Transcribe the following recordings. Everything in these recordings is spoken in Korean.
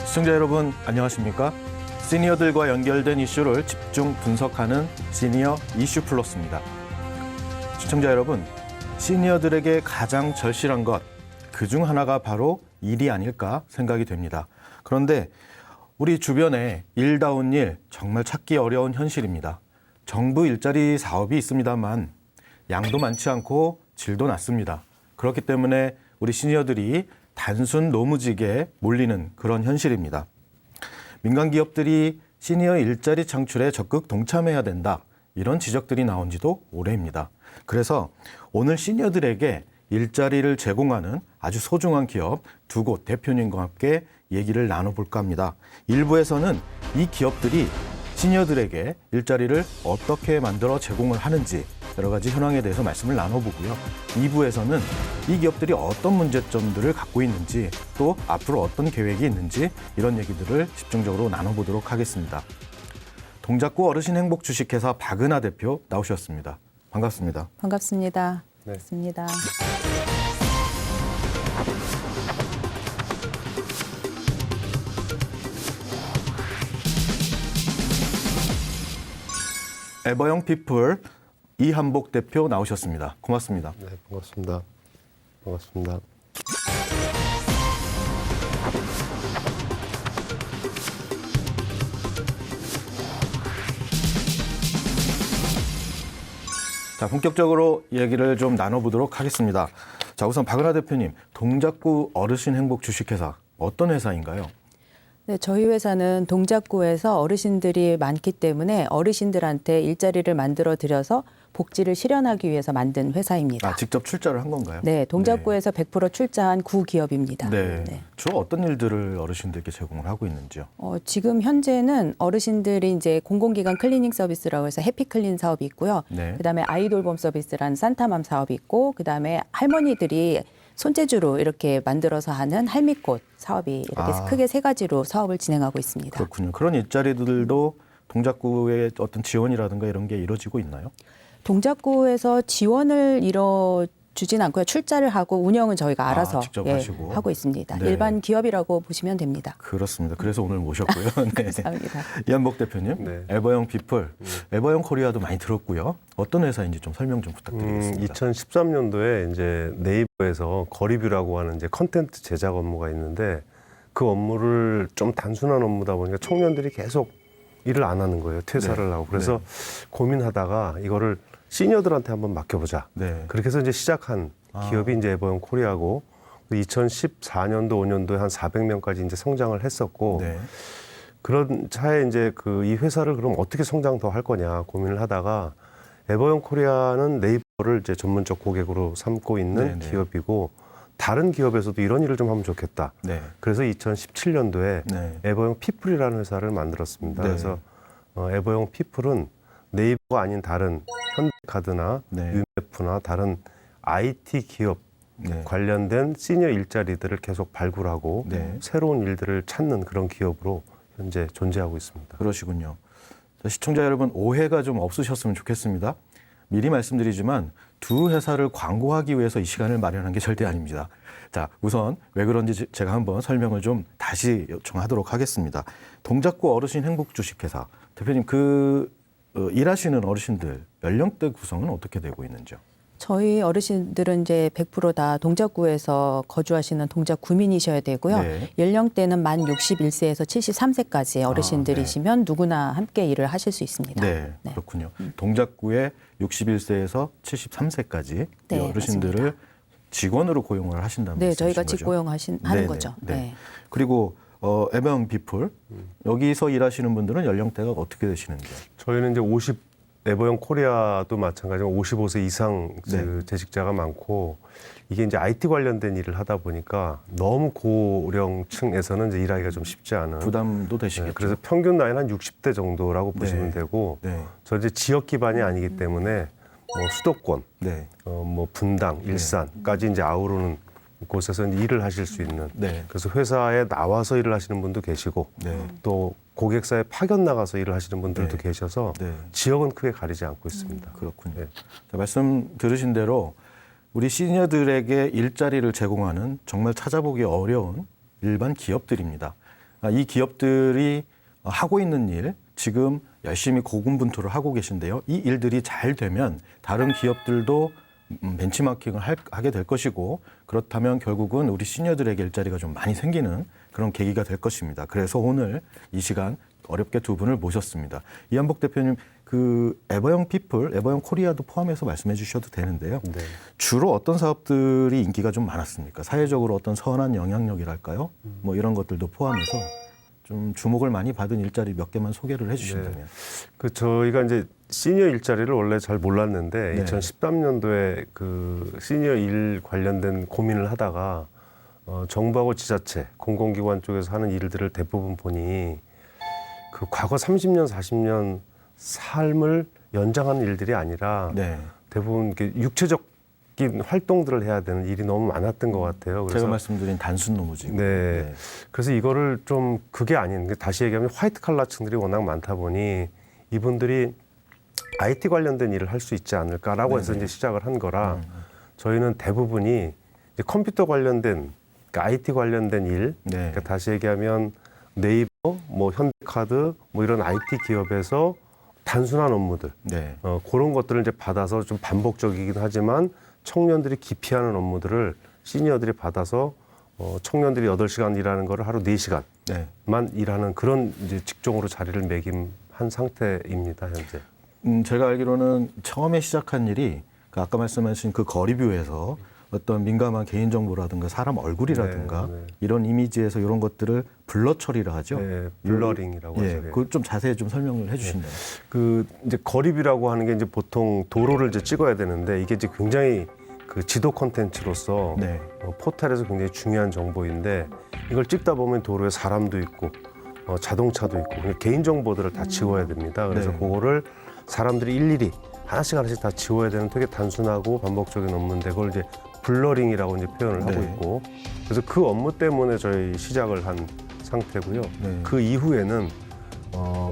시청자 여러분 안녕하십니까? 시니어들과 연결된 이슈를 집중 분석하는 시니어 이슈 플러스입니다. 시청자 여러분, 시니어들에게 가장 절실한 것, 그중 하나가 바로 일이 아닐까 생각이 됩니다. 그런데 우리 주변에 일다운 일 정말 찾기 어려운 현실입니다. 정부 일자리 사업이 있습니다만 양도 많지 않고 질도 낮습니다. 그렇기 때문에 우리 시니어들이 단순 노무직에 몰리는 그런 현실입니다. 민간 기업들이 시니어 일자리 창출에 적극 동참해야 된다. 이런 지적들이 나온 지도 오래입니다. 그래서 오늘 시니어들에게 일자리를 제공하는 아주 소중한 기업 두 곳 대표님과 함께 얘기를 나눠볼까 합니다. 1부에서는 이 기업들이 시니어들에게 일자리를 어떻게 만들어 제공을 하는지 여러 가지 현황에 대해서 말씀을 나눠보고요. 2부에서는 이 기업들이 어떤 문제점들을 갖고 있는지 또 앞으로 어떤 계획이 있는지 이런 얘기들을 집중적으로 나눠보도록 하겠습니다. 동작구 어르신 행복 주식회사 박은하 대표 나오셨습니다. 반갑습니다. 반갑습니다. 네. 반갑습니다. 에버영 피플 이한복 대표 나오셨습니다. 고맙습니다. 네, 반갑습니다. 반갑습니다. 자, 본격적으로 얘기를 좀 나눠보도록 하겠습니다. 자, 우선 박은하 대표님, 동작구 어르신 행복 주식회사 어떤 회사인가요? 네, 저희 회사는 동작구에서 어르신들이 많기 때문에 어르신들한테 일자리를 만들어 드려서 복지를 실현하기 위해서 만든 회사입니다. 아, 직접 출자를 한 건가요? 네, 동작구에서 100% 출자한 구기업입니다. 네. 주로 어떤 일들을 어르신들께 제공을 하고 있는지요? 지금 현재는 어르신들이 이제 공공기관 클리닝 서비스라고 해서 해피클린 사업이 있고요. 네. 그다음에 아이돌봄 서비스라는 산타맘 사업이 있고, 그다음에 할머니들이 손재주로 이렇게 만들어서 하는 할미꽃 사업이 이렇게 크게 세 가지로 사업을 진행하고 있습니다. 그렇군요. 그런 일자리들도 동작구의 어떤 지원이라든가 이런 게 이루어지고 있나요? 동작구에서 지원을 이뤄주진 않고요. 출자를 하고 운영은 저희가 알아서 직접 하시고. 하고 있습니다. 네. 일반 기업이라고 보시면 됩니다. 그렇습니다. 그래서 오늘 모셨고요. 네. 감사합니다. 이한복 대표님, 네. 에버영 피플, 에버영 코리아도 많이 들었고요. 어떤 회사인지 좀 설명 좀 부탁드리겠습니다. 2013년도에 이제 네이버에서 거리뷰라고 하는 이제 컨텐츠 제작 업무가 있는데 그 업무를 좀 단순한 업무다 보니까 청년들이 계속 일을 안 하는 거예요. 퇴사를 네. 하고. 그래서 고민하다가 이거를 시니어들한테 한번 맡겨보자. 네. 그렇게 해서 이제 시작한 기업이 이제 에버영 코리아고 2014년도, 5년도에 한 400명까지 이제 성장을 했었고 네. 그런 차에 이제 이 회사를 그럼 어떻게 성장 더 할 거냐 고민을 하다가 에버영 코리아는 네이버를 이제 전문적 고객으로 삼고 있는 네네. 기업이고 다른 기업에서도 이런 일을 좀 하면 좋겠다. 네. 그래서 2017년도에 네. 에버영 피플이라는 회사를 만들었습니다. 네. 그래서 에버영 피플은 네이버가 아닌 다른 현대카드나 네. 유메프나 다른 IT 기업 네. 관련된 시니어 일자리들을 계속 발굴하고 네. 새로운 일들을 찾는 그런 기업으로 현재 존재하고 있습니다. 그러시군요. 자, 시청자 여러분, 오해가 좀 없으셨으면 좋겠습니다. 미리 말씀드리지만 두 회사를 광고하기 위해서 이 시간을 마련한 게 절대 아닙니다. 자, 우선 왜 그런지 제가 한번 설명을 좀 다시 요청하도록 하겠습니다. 동작구 어르신 행복 주식회사 대표님, 일하시는 어르신들 연령대 구성은 어떻게 되고 있는지요? 저희 어르신들은 이제 100% 다 동작구에서 거주하시는 동작구민이셔야 되고요. 네. 연령대는 만 61세에서 73세까지 어르신들이시면 누구나 함께 일을 하실 수 있습니다. 네, 그렇군요. 동작구에 61세에서 73세까지 네, 어르신들을 맞습니다. 직원으로 고용을 하신다는 네, 말씀이신 저희가 거죠? 직고용하는 네네, 거죠. 네. 네. 그리고 에버영 피플 여기서 일하시는 분들은 연령대가 어떻게 되시는지? 저희는 이제 에버영 코리아도 마찬가지로 55세 이상 네. 재직자가 많고 이게 이제 IT 관련된 일을 하다 보니까 너무 고령층에서는 이제 일하기가 좀 쉽지 않은 부담도 되시겠죠. 그래서 평균 나이는 한 60대 정도라고 보시면 되고 네, 저 이제 지역 기반이 아니기 때문에 수도권, 네, 분당, 일산까지 이제 아우르는 곳에서 이제 일을 하실 수 있는 네, 그래서 회사에 나와서 일을 하시는 분도 계시고 네, 또 고객사에 파견 나가서 일을 하시는 분들도 네. 계셔서 네. 지역은 크게 가리지 않고 있습니다. 그렇군요. 네. 자, 말씀 들으신 대로 우리 시니어들에게 일자리를 제공하는 정말 찾아보기 어려운 일반 기업들입니다. 이 기업들이 하고 있는 일, 지금 열심히 고군분투를 하고 계신데요. 이 일들이 잘 되면 다른 기업들도 벤치마킹을 하게 될 것이고, 그렇다면 결국은 우리 시니어들에게 일자리가 좀 많이 생기는 그런 계기가 될 것입니다. 그래서 오늘 이 시간 어렵게 두 분을 모셨습니다. 이한복 대표님, 그 에버영 피플, 에버영 코리아도 포함해서 말씀해 주셔도 되는데요. 네. 주로 어떤 사업들이 인기가 좀 많았습니까? 사회적으로 어떤 선한 영향력이랄까요? 뭐 이런 것들도 포함해서 좀 주목을 많이 받은 일자리 몇 개만 소개를 해주신다면. 그 저희가 이제 시니어 일자리를 원래 잘 몰랐는데 네. 2013년도에 그 시니어 일 관련된 고민을 하다가 정부하고 지자체, 공공기관 쪽에서 하는 일들을 대부분 보니 그 과거 30년, 40년 삶을 연장하는 일들이 아니라 네. 대부분 이렇게 육체적인 활동들을 해야 되는 일이 너무 많았던 것 같아요. 그래서 제가 말씀드린 단순 노무직. 네. 그래서 이거를 좀 그게 아닌, 다시 얘기하면 화이트 칼라층들이 워낙 많다 보니 이분들이 IT 관련된 일을 할 수 있지 않을까라고 해서 이제 시작을 한 거라 저희는 대부분이 이제 컴퓨터 관련된, 그러니까 IT 관련된 일, 네. 그러니까 다시 얘기하면 네이버, 뭐 현대카드, 뭐 이런 IT 기업에서 단순한 업무들, 네. 그런 것들을 이제 받아서 좀 반복적이긴 하지만 청년들이 기피하는 업무들을 시니어들이 받아서 청년들이 8시간 일하는 거를 하루 4시간만 네. 일하는 그런 이제 직종으로 자리를 매김한 상태입니다, 현재. 제가 알기로는 처음에 시작한 일이 그 아까 말씀하신 그 거리뷰에서 어떤 민감한 개인정보라든가 사람 얼굴이라든가 네, 네. 이런 이미지에서 이런 것들을 블러 처리를 하죠. 네, 블러링이라고 예, 하죠. 그걸 좀 자세히 좀 설명을 해주신다면. 그 이제 거리뷰라고 하는 게 이제 보통 도로를 이제 찍어야 되는데 이게 이제 굉장히 그 지도 콘텐츠로서 네. 포털에서 굉장히 중요한 정보인데 이걸 찍다 보면 도로에 사람도 있고 자동차도 있고 개인 정보들을 다 지워야 됩니다. 그래서 네. 그거를 사람들이 일일이 하나씩 다 지워야 되는 되게 단순하고 반복적인 업무인데 그걸 이제 블러링이라고 이제 표현을 하고 네. 있고 그래서 그 업무 때문에 저희 시작을 한 상태고요. 네. 그 이후에는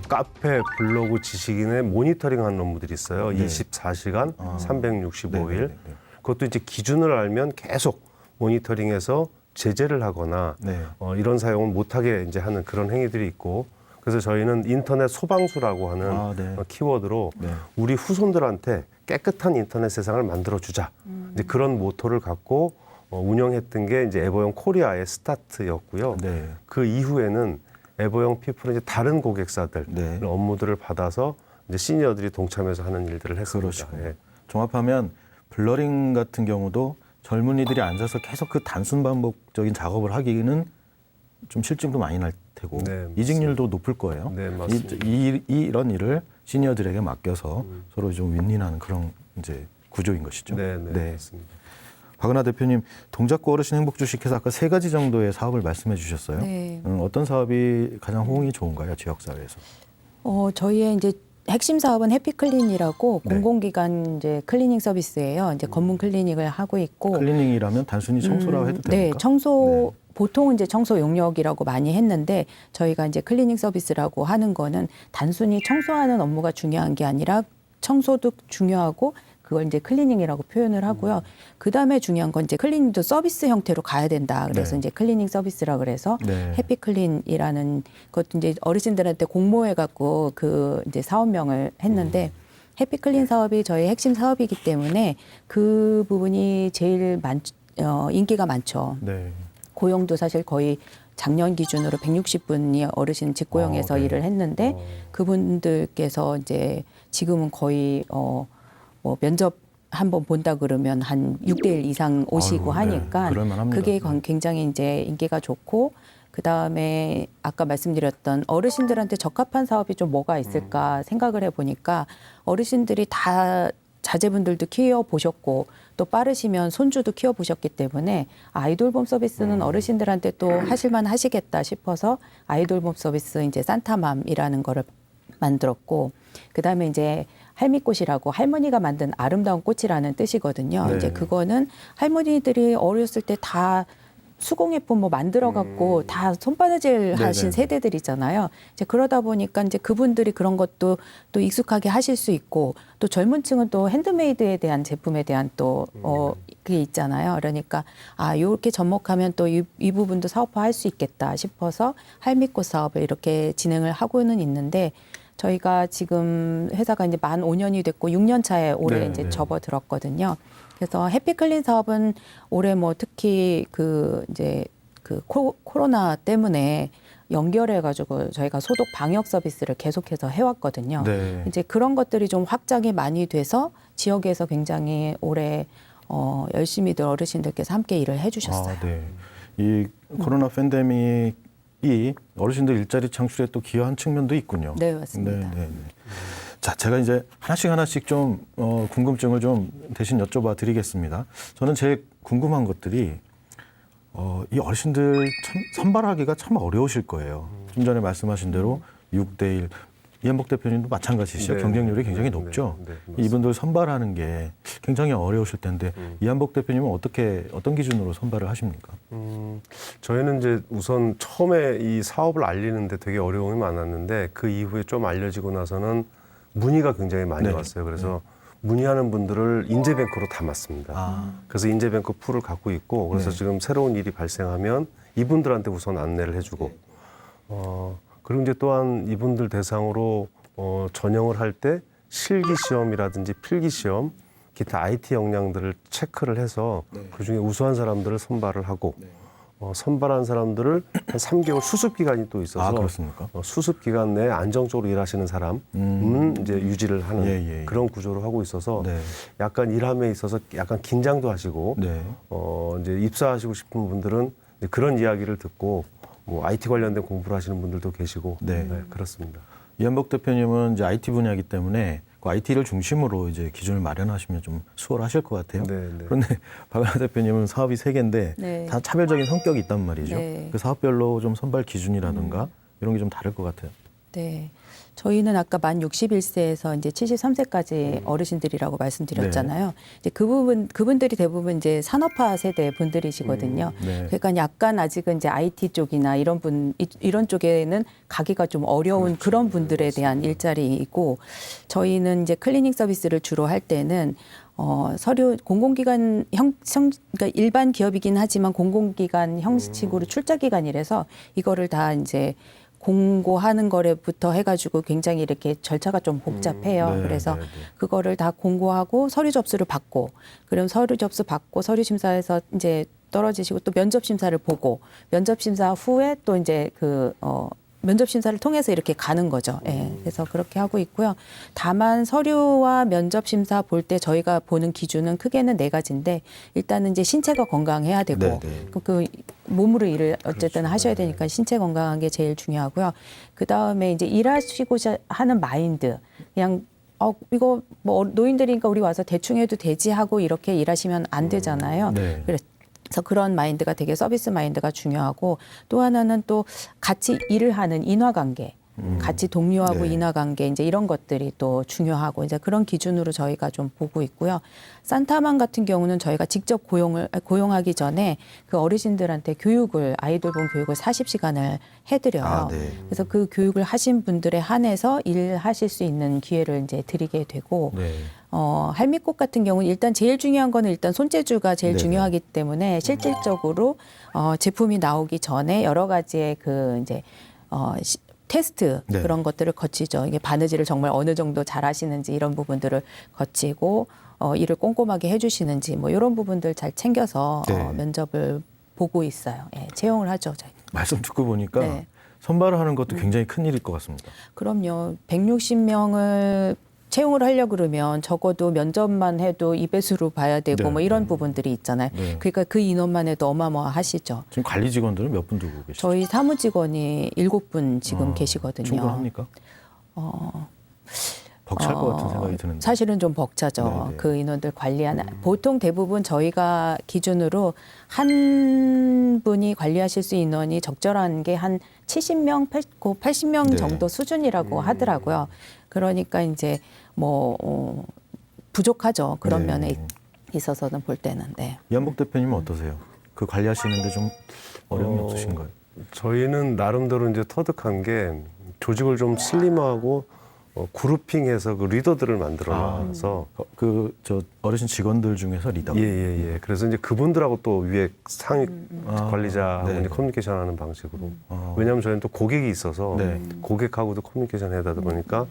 카페, 블로그, 지식인의 모니터링하는 업무들이 있어요. 네. 24시간, 아. 365일. 네, 네, 네. 그것도 이제 기준을 알면 계속 모니터링해서 제재를 하거나 네. 이런 사용을 못하게 이제 하는 그런 행위들이 있고 그래서 저희는 인터넷 소방수라고 하는 아, 네. 키워드로 네. 우리 후손들한테 깨끗한 인터넷 세상을 만들어주자. 이제 그런 모토를 갖고 운영했던 게 이제 에버영 코리아의 스타트였고요. 네. 그 이후에는 에버영 피플은 이제 다른 고객사들 네. 업무들을 받아서 이제 시니어들이 동참해서 하는 일들을 했습니다. 그러시군요. 예. 종합하면 블러링 같은 경우도 젊은이들이 앉아서 계속 그 단순 반복적인 작업을 하기는 좀 실증도 많이 날 테고 네, 이직률도 높을 거예요. 네, 맞습니다. 이런 일을 시니어들에게 맡겨서 서로 좀 윈윈하는 그런 이제 구조인 것이죠. 네, 네, 맞습니다. 박은하 대표님, 동작구 어르신 행복 주식회사 아까 3가지 정도의 사업을 말씀해 주셨어요. 네. 어떤 사업이 가장 호응이 좋은가요, 지역 사회에서? 저희의 이제 핵심 사업은 해피클린이라고 네. 공공기관 이제 클리닝 서비스예요. 이제 검문 클리닉을 하고 있고. 클리닝이라면 단순히 청소라고 해도 네, 됩니까? 청소 네. 보통은 이제 청소 용역이라고 많이 했는데 저희가 이제 클리닝 서비스라고 하는 거는 단순히 청소하는 업무가 중요한 게 아니라 청소도 중요하고 그걸 이제 클리닝이라고 표현을 하고요. 그 다음에 중요한 건 이제 클리닝도 서비스 형태로 가야 된다. 그래서 네. 이제 클리닝 서비스라 그래서 네. 해피클린이라는 것도 이제 어르신들한테 공모해 갖고 그 이제 사업명을 했는데 해피클린 사업이 저희 핵심 사업이기 때문에 그 부분이 제일 인기가 많죠. 네. 고용도 사실 거의 작년 기준으로 160분이 어르신 직고용해서 네. 일을 했는데 그분들께서 이제 지금은 거의 뭐 면접 한번 본다 그러면 한 6대1 이상 오시고 아유, 네. 하니까 그럴만합니다. 그게 네. 굉장히 이제 인기가 좋고 그다음에 아까 말씀드렸던 어르신들한테 적합한 사업이 좀 뭐가 있을까 생각을 해보니까 어르신들이 다 자제분들도 키워보셨고 또 빠르시면 손주도 키워보셨기 때문에 아이돌봄 서비스는 어르신들한테 또 하실만 하시겠다 싶어서 아이돌봄 서비스 이제 산타맘이라는 거를 만들었고 그다음에 이제 할미꽃이라고 할머니가 만든 아름다운 꽃이라는 뜻이거든요. 네. 이제 그거는 할머니들이 어렸을 때 다 수공예품 뭐 만들어 갖고 다 손바느질 하신 네네. 세대들이잖아요. 이제 그러다 보니까 이제 그분들이 그런 것도 또 익숙하게 하실 수 있고 또 젊은 층은 또 핸드메이드에 대한 제품에 대한 또 그게 있잖아요. 그러니까 아, 요렇게 접목하면 또 이 부분도 사업화할 수 있겠다 싶어서 할미꽃 사업을 이렇게 진행을 하고는 있는데 저희가 지금 회사가 이제 만 5년이 됐고 6년 차에 올해 네, 이제 네. 접어들었거든요. 그래서 해피클린 사업은 올해 뭐 특히 그 이제 그 코로나 때문에 연결해가지고 저희가 소독 방역 서비스를 계속해서 해왔거든요. 네. 이제 그런 것들이 좀 확장이 많이 돼서 지역에서 굉장히 올해 열심히들 어르신들께서 함께 일을 해주셨어요. 아, 네. 이 코로나 팬데믹이 어르신들 일자리 창출에 또 기여한 측면도 있군요. 네, 맞습니다. 네. 자, 제가 이제 하나씩 좀 궁금증을 좀 대신 여쭤봐 드리겠습니다. 저는 제일 궁금한 것들이 이 어르신들 참 선발하기가 참 어려우실 거예요. 좀 전에 말씀하신 대로 6대1. 이한복 대표님도 마찬가지시죠. 네. 경쟁률이 굉장히 높죠. 네, 맞습니다. 이분들 선발하는 게 굉장히 어려우실 텐데 이한복 대표님은 어떤 기준으로 선발을 하십니까? 저희는 이제 우선 처음에 이 사업을 알리는데 되게 어려움이 많았는데 그 이후에 좀 알려지고 나서는 문의가 굉장히 많이 네. 왔어요. 그래서 문의하는 분들을 인재뱅크로 담았습니다. 그래서 인재뱅크 풀을 갖고 있고 그래서 네. 지금 새로운 일이 발생하면 이분들한테 우선 안내를 해주고 그리고 이제 또한 이분들 대상으로 전형을 할 때 실기 시험이라든지 필기 시험, 기타 IT 역량들을 체크를 해서 그중에 우수한 사람들을 선발을 하고 선발한 사람들을 한 3개월 수습 기간이 또 있어서 아, 그렇습니까? 수습 기간 내에 안정적으로 일하시는 사람은 이제 유지를 하는 예. 그런 구조로 하고 있어서 네. 약간 일함에 있어서 약간 긴장도 하시고 네. 이제 입사하시고 싶은 분들은 이제 그런 이야기를 듣고 뭐 IT 관련된 공부를 하시는 분들도 계시고 네. 그렇습니다. 이한복 대표님은 이제 IT 분야이기 때문에 그 IT를 중심으로 이제 기준을 마련하시면 좀 수월하실 것 같아요. 네. 그런데 박은하 대표님은 사업이 3개인데 네. 다 차별적인 성격이 있단 말이죠. 네. 그 사업별로 좀 선발 기준이라든가 이런 게 좀 다를 것 같아요. 네. 저희는 아까 만 61세에서 이제 73세까지 어르신들이라고 말씀드렸잖아요. 이제 그분들이 대부분 이제 산업화 세대 분들이시거든요. 네. 그러니까 약간 아직은 이제 IT 쪽이나 이런 쪽에는 가기가 좀 어려운 그런 분들에 대한 일자리이고 저희는 이제 클리닝 서비스를 주로 할 때는 서류 공공기관 그러니까 일반 기업이긴 하지만 공공기관 형식으로 출자 기관이라서 이거를 다 이제 공고하는 거래부터 해가지고 굉장히 이렇게 절차가 좀 복잡해요. 네, 그래서 네. 그거를 다 공고하고 서류 접수를 받고, 그럼 서류 접수 받고 서류 심사에서 이제 떨어지시고 또 면접 심사를 보고 면접 심사 후에 또 이제 면접 심사를 통해서 이렇게 가는 거죠. 예. 그래서 그렇게 하고 있고요. 다만 서류와 면접 심사 볼 때 저희가 보는 기준은 크게는 4가지인데 일단은 이제 신체가 건강해야 되고 네. 그 몸으로 일을 어쨌든 하셔야 되니까 신체 건강한 게 제일 중요하고요. 그 다음에 이제 일하시고자 하는 마인드, 그냥 이거 뭐 노인들이니까 우리 와서 대충 해도 되지 하고 이렇게 일하시면 안 되잖아요. 네. 그래서 그런 마인드가 되게 서비스 마인드가 중요하고 또 하나는 또 같이 일을 하는 인화관계. 같이 동료하고 네. 인화관계 이제 이런 것들이 또 중요하고 이제 그런 기준으로 저희가 좀 보고 있고요. 산타만 같은 경우는 저희가 직접 고용하기 전에 그 어르신들한테 아이돌 본 교육을 40시간을 해드려요. 아, 네. 그래서 그 교육을 하신 분들에 한해서 일하실 수 있는 기회를 이제 드리게 되고 네. 할미꽃 같은 경우는 일단 제일 중요한 거는 일단 손재주가 제일 네네. 중요하기 때문에 실질적으로 제품이 나오기 전에 여러 가지의 그 이제 테스트 네. 그런 것들을 거치죠. 이게 바느질을 정말 어느 정도 잘하시는지 이런 부분들을 거치고 일을 꼼꼼하게 해주시는지 뭐 이런 부분들 잘 챙겨서 네. 면접을 보고 있어요. 예, 채용을 하죠. 저희. 말씀 듣고 보니까 네. 선발을 하는 것도 굉장히 큰 일일 것 같습니다. 그럼요. 160명을 채용을 하려고 그러면 적어도 면접만 해도 2배수로 봐야 되고 네, 뭐 이런 부분들이 있잖아요. 네. 그러니까 그 인원만 해도 어마어마하시죠. 지금 관리 직원들은 몇 분 두고 계시죠? 저희 사무직원이 7분 지금 계시거든요. 충분합니까? 벅찰 것 같은 생각이 드는데. 사실은 좀 벅차죠. 네네. 그 인원들 관리하는. 보통 대부분 저희가 기준으로 한 분이 관리하실 수 있는 인원이 적절한 게 한 70명, 80명 네. 정도 수준이라고 하더라고요. 그러니까 이제 뭐 부족하죠. 그런 네. 면에 있어서는 볼 때는. 네. 이한복 대표님은 어떠세요? 그 관리하시는데 좀 어려움이 없으신가요? 저희는 나름대로 이제 터득한 게 조직을 좀 슬림하고 그룹핑해서 그 리더들을 만들어서 저 어르신 직원들 중에서 리더. 예. 그래서 이제 그분들하고 또 위에 상위 관리자하고 네. 이제 커뮤니케이션하는 방식으로. 왜냐하면 저희는 또 고객이 있어서 네. 고객하고도 커뮤니케이션 해야 되다 보니까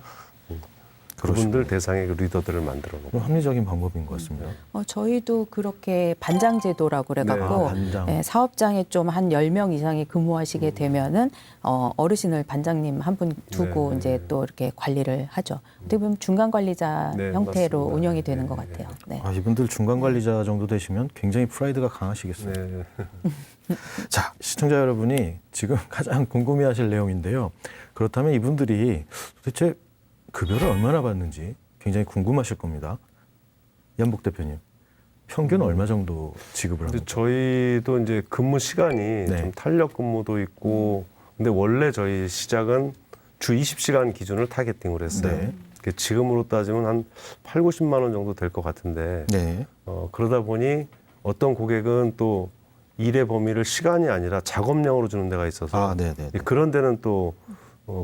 그러시군요. 그분들 대상의 그 리더들을 만들어 놓고. 합리적인 방법인 것 같습니다. 저희도 그렇게 반장 제도라고 그래갖고 반장. 사업장에 좀 한 10명 이상이 근무하시게 되면은 어르신을 반장님 한 분 두고 네. 이제 또 이렇게 관리를 하죠. 어떻게 보면 중간 관리자 네, 형태로 맞습니다. 운영이 되는 네, 것 네. 같아요. 네. 이분들 중간 관리자 정도 되시면 굉장히 프라이드가 강하시겠어요. 네. 자, 시청자 여러분이 지금 가장 궁금해하실 내용인데요. 그렇다면 이분들이 도대체 급여를 얼마나 받는지 굉장히 궁금하실 겁니다. 이한복 대표님, 평균 얼마 정도 지급을 근데 합니까? 저희도 이제 근무 시간이 네. 좀 탄력 근무도 있고, 근데 원래 저희 시작은 주 20시간 기준을 타겟팅을 했어요. 네. 지금으로 따지면 한 8, 90만 원 정도 될 것 같은데, 네. 그러다 보니 어떤 고객은 또 일의 범위를 시간이 아니라 작업량으로 주는 데가 있어서 네네. 그런 데는 또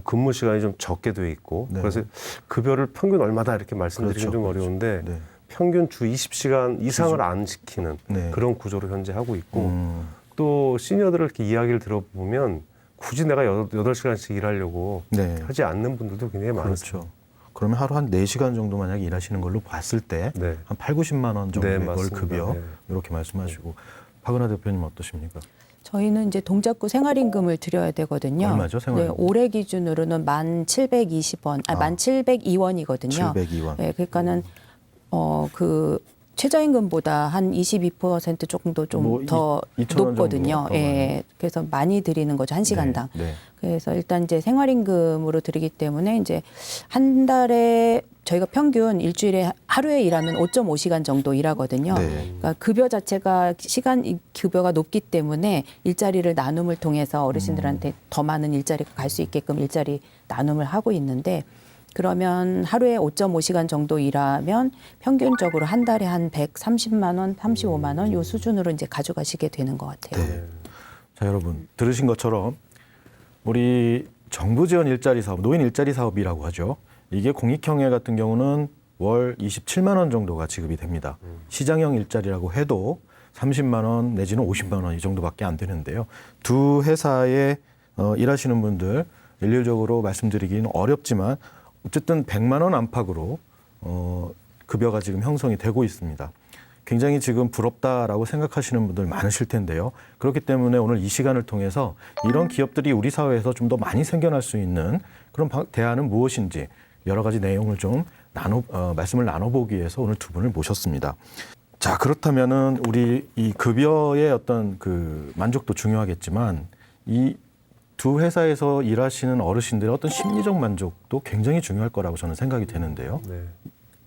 근무 시간이 좀 적게 돼 있고, 네. 그래서 급여를 평균 얼마다 이렇게 말씀드리긴 그렇죠, 좀 그렇죠. 어려운데 네. 평균 주 20시간 이상을 안 시키는 네. 그런 구조로 현재 하고 있고, 음, 또 시니어들을 이렇게 이야기를 들어보면 굳이 내가 8시간씩 일하려고 네. 하지 않는 분들도 굉장히 많습니다. 그렇죠. 그러면 하루 한 4시간 정도 만약 일하시는 걸로 봤을 때 네. 한 8, 90만 원 정도의 네, 월 맞습니다. 급여 네. 이렇게 말씀하시고 박은하 대표님 어떠십니까? 저희는 이제 동작구 생활임금을 드려야 되거든요. 얼마죠, 생활임금? 네, 올해 기준으로는 1,720원, 1,702원이거든요. 702원. 네, 그러니까는 그 최저임금보다 한 22% 정도 좀 뭐 더 2,000원 높거든요. 정도 더 예, 그래서 많이 드리는 거죠, 한 시간당. 네. 그래서 일단 이제 생활임금으로 드리기 때문에 이제 한 달에 저희가 평균 일주일에 하루에 일하면 5.5시간 정도 일하거든요. 네. 그러니까 급여 자체가 급여가 높기 때문에 일자리를 나눔을 통해서 어르신들한테 더 많은 일자리가 갈 수 있게끔 일자리 나눔을 하고 있는데, 그러면 하루에 5.5시간 정도 일하면 평균적으로 한 달에 한 130만 원, 35만 원 요 수준으로 이제 가져가시게 되는 것 같아요. 네. 자, 여러분 들으신 것처럼 우리 정부 지원 일자리 사업, 노인 일자리 사업이라고 하죠. 이게 공익형의 같은 경우는 월 27만 원 정도가 지급이 됩니다. 시장형 일자리라고 해도 30만 원 내지는 50만 원 이 정도밖에 안 되는데요. 두 회사에 일하시는 분들 일률적으로 말씀드리기는 어렵지만 어쨌든 100만 원 안팎으로 급여가 지금 형성이 되고 있습니다. 굉장히 지금 부럽다라고 생각하시는 분들 많으실 텐데요. 그렇기 때문에 오늘 이 시간을 통해서 이런 기업들이 우리 사회에서 좀 더 많이 생겨날 수 있는 그런 대안은 무엇인지 여러 가지 내용을 좀 말씀을 나눠보기 위해서 오늘 두 분을 모셨습니다. 자, 그렇다면은 우리 이 급여의 어떤 그 만족도 중요하겠지만 이 두 회사에서 일하시는 어르신들의 어떤 심리적 만족도 굉장히 중요할 거라고 저는 생각이 되는데요. 네.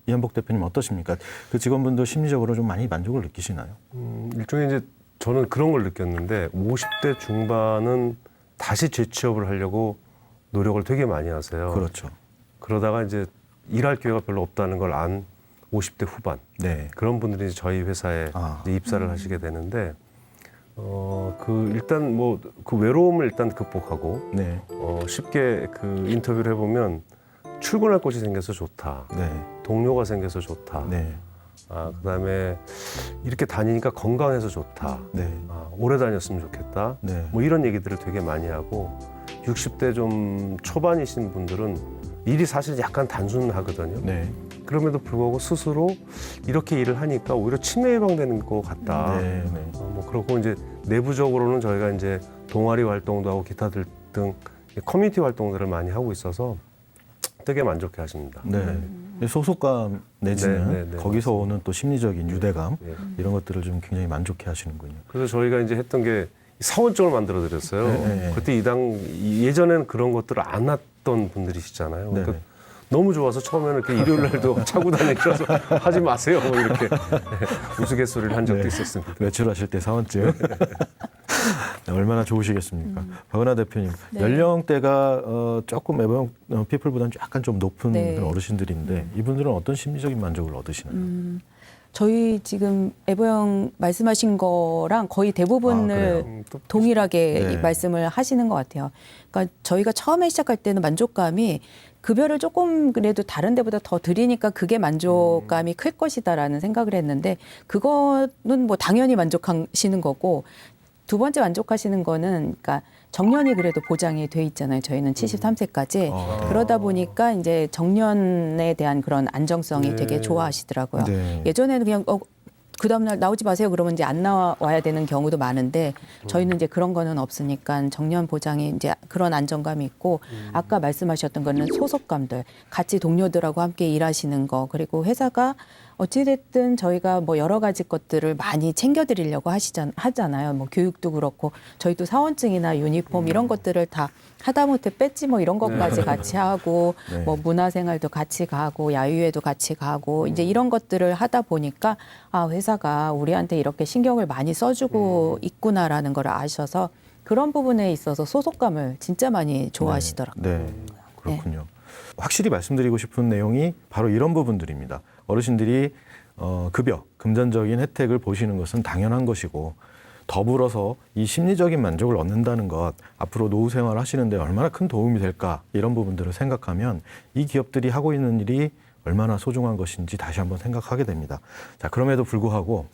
이한복 대표님 어떠십니까? 그 직원분들 심리적으로 좀 많이 만족을 느끼시나요? 일종의 이제 저는 그런 걸 느꼈는데 50대 중반은 다시 재취업을 하려고 노력을 되게 많이 하세요. 그렇죠. 그러다가 이제 일할 기회가 별로 없다는 걸 안 50대 후반 네. 그런 분들이 이제 저희 회사에 이제 입사를 하시게 되는데 일단 뭐 그 외로움을 일단 극복하고 네. 쉽게 그 인터뷰를 해보면 출근할 곳이 생겨서 좋다. 네. 동료가 생겨서 좋다. 네. 그다음에 이렇게 다니니까 건강해서 좋다. 네. 오래 다녔으면 좋겠다. 네. 뭐 이런 얘기들을 되게 많이 하고 60대 좀 초반이신 분들은 일이 사실 약간 단순하거든요. 네. 그럼에도 불구하고 스스로 이렇게 일을 하니까 오히려 치매 예방되는 것 같다. 네. 네. 뭐 그렇고 이제 내부적으로는 저희가 이제 동아리 활동도 하고 기타들 등 커뮤니티 활동들을 많이 하고 있어서 되게 만족해 하십니다. 네. 소속감 내지는 네, 네, 네, 거기서 오는 또 심리적인 유대감 예. 이런 것들을 좀 굉장히 만족해 하시는군요. 그래서 저희가 이제 했던 게 사원증을 만들어 드렸어요. 네. 그때 예전에는 그런 것들을 안 했던 분들이시잖아요. 네. 그러니까 너무 좋아서 처음에는 이렇게 일요일 날도 차고 다니셔서 하지 마세요. 뭐 이렇게 우스갯소리를 한 적도 네. 있었습니다. 외출하실 때 사원증. 얼마나 좋으시겠습니까? 박은하 대표님, 네. 연령대가 조금 에버영 피플보다는 약간 좀 높은 네. 어르신들인데 이분들은 어떤 심리적인 만족을 얻으시나요? 저희 지금 에버형 말씀하신 거랑 거의 대부분을 또 동일하게 네. 말씀을 하시는 것 같아요. 그러니까 저희가 처음에 시작할 때는 만족감이 급여를 조금 그래도 다른 데보다 더 드리니까 그게 만족감이 클 것이다라는 생각을 했는데 그거는 뭐 당연히 만족하시는 거고 두 번째 만족하시는 거는 그러니까 정년이 그래도 보장이 돼 있잖아요. 저희는 73세까지. 그러다 보니까 이제 정년에 대한 그런 안정성이 네. 되게 좋아하시더라고요. 네. 예전에는 그냥 그 다음날 나오지 마세요. 그러면 이제 안 나와야 되는 경우도 많은데 저희는 이제 그런 거는 없으니까 정년 보장이 이제 그런 안정감이 있고 아까 말씀하셨던 거는 소속감들, 같이 동료들하고 함께 일하시는 거 그리고 회사가 어찌됐든 저희가 뭐 여러 가지 것들을 많이 챙겨드리려고 하잖아요. 뭐 교육도 그렇고 저희도 사원증이나 유니폼 이런 것들을 다 하다못해 배지 뭐 이런 것까지 같이 하고 네. 뭐 문화생활도 같이 가고 야유회도 같이 가고 이제 이런 것들을 하다 보니까 아 회사가 우리한테 이렇게 신경을 많이 써주고 있구나라는 걸 아셔서 그런 부분에 있어서 소속감을 진짜 많이 좋아하시더라고요. 네, 그렇군요. 확실히 말씀드리고 싶은 내용이 바로 이런 부분들입니다. 어르신들이 급여, 금전적인 혜택을 보시는 것은 당연한 것이고 더불어서 이 심리적인 만족을 얻는다는 것, 앞으로 노후 생활을 하시는데 얼마나 큰 도움이 될까 이런 부분들을 생각하면 이 기업들이 하고 있는 일이 얼마나 소중한 것인지 다시 한번 생각하게 됩니다. 자, 그럼에도 불구하고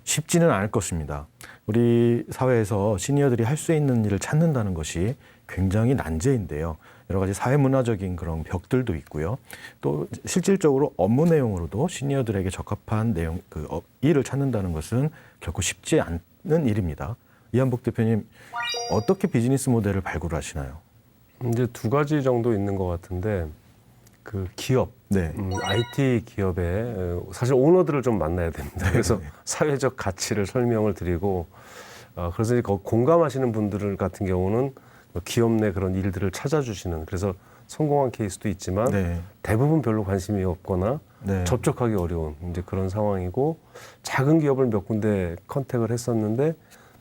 쉽지는 않을 것입니다. 우리 사회에서 시니어들이 할 수 있는 일을 찾는다는 것이 굉장히 난제인데요. 여러 가지 사회문화적인 그런 벽들도 있고요. 또 실질적으로 업무 내용으로도 시니어들에게 적합한 내용, 일을 찾는다는 것은 결코 쉽지 않은 일입니다. 이한복 대표님, 어떻게 비즈니스 모델을 발굴하시나요? 이제 두 가지 정도 있는 것 같은데 그 기업, 네. IT 기업에 사실 오너들을 좀 만나야 됩니다. 그래서 사회적 가치를 설명을 드리고 그래서 이제 공감하시는 분들 같은 경우는 기업 내 그런 일들을 찾아주시는 그래서 성공한 케이스도 있지만 네. 대부분 별로 관심이 없거나 네. 접촉하기 어려운 이제 그런 상황이고 작은 기업을 몇 군데 컨택을 했었는데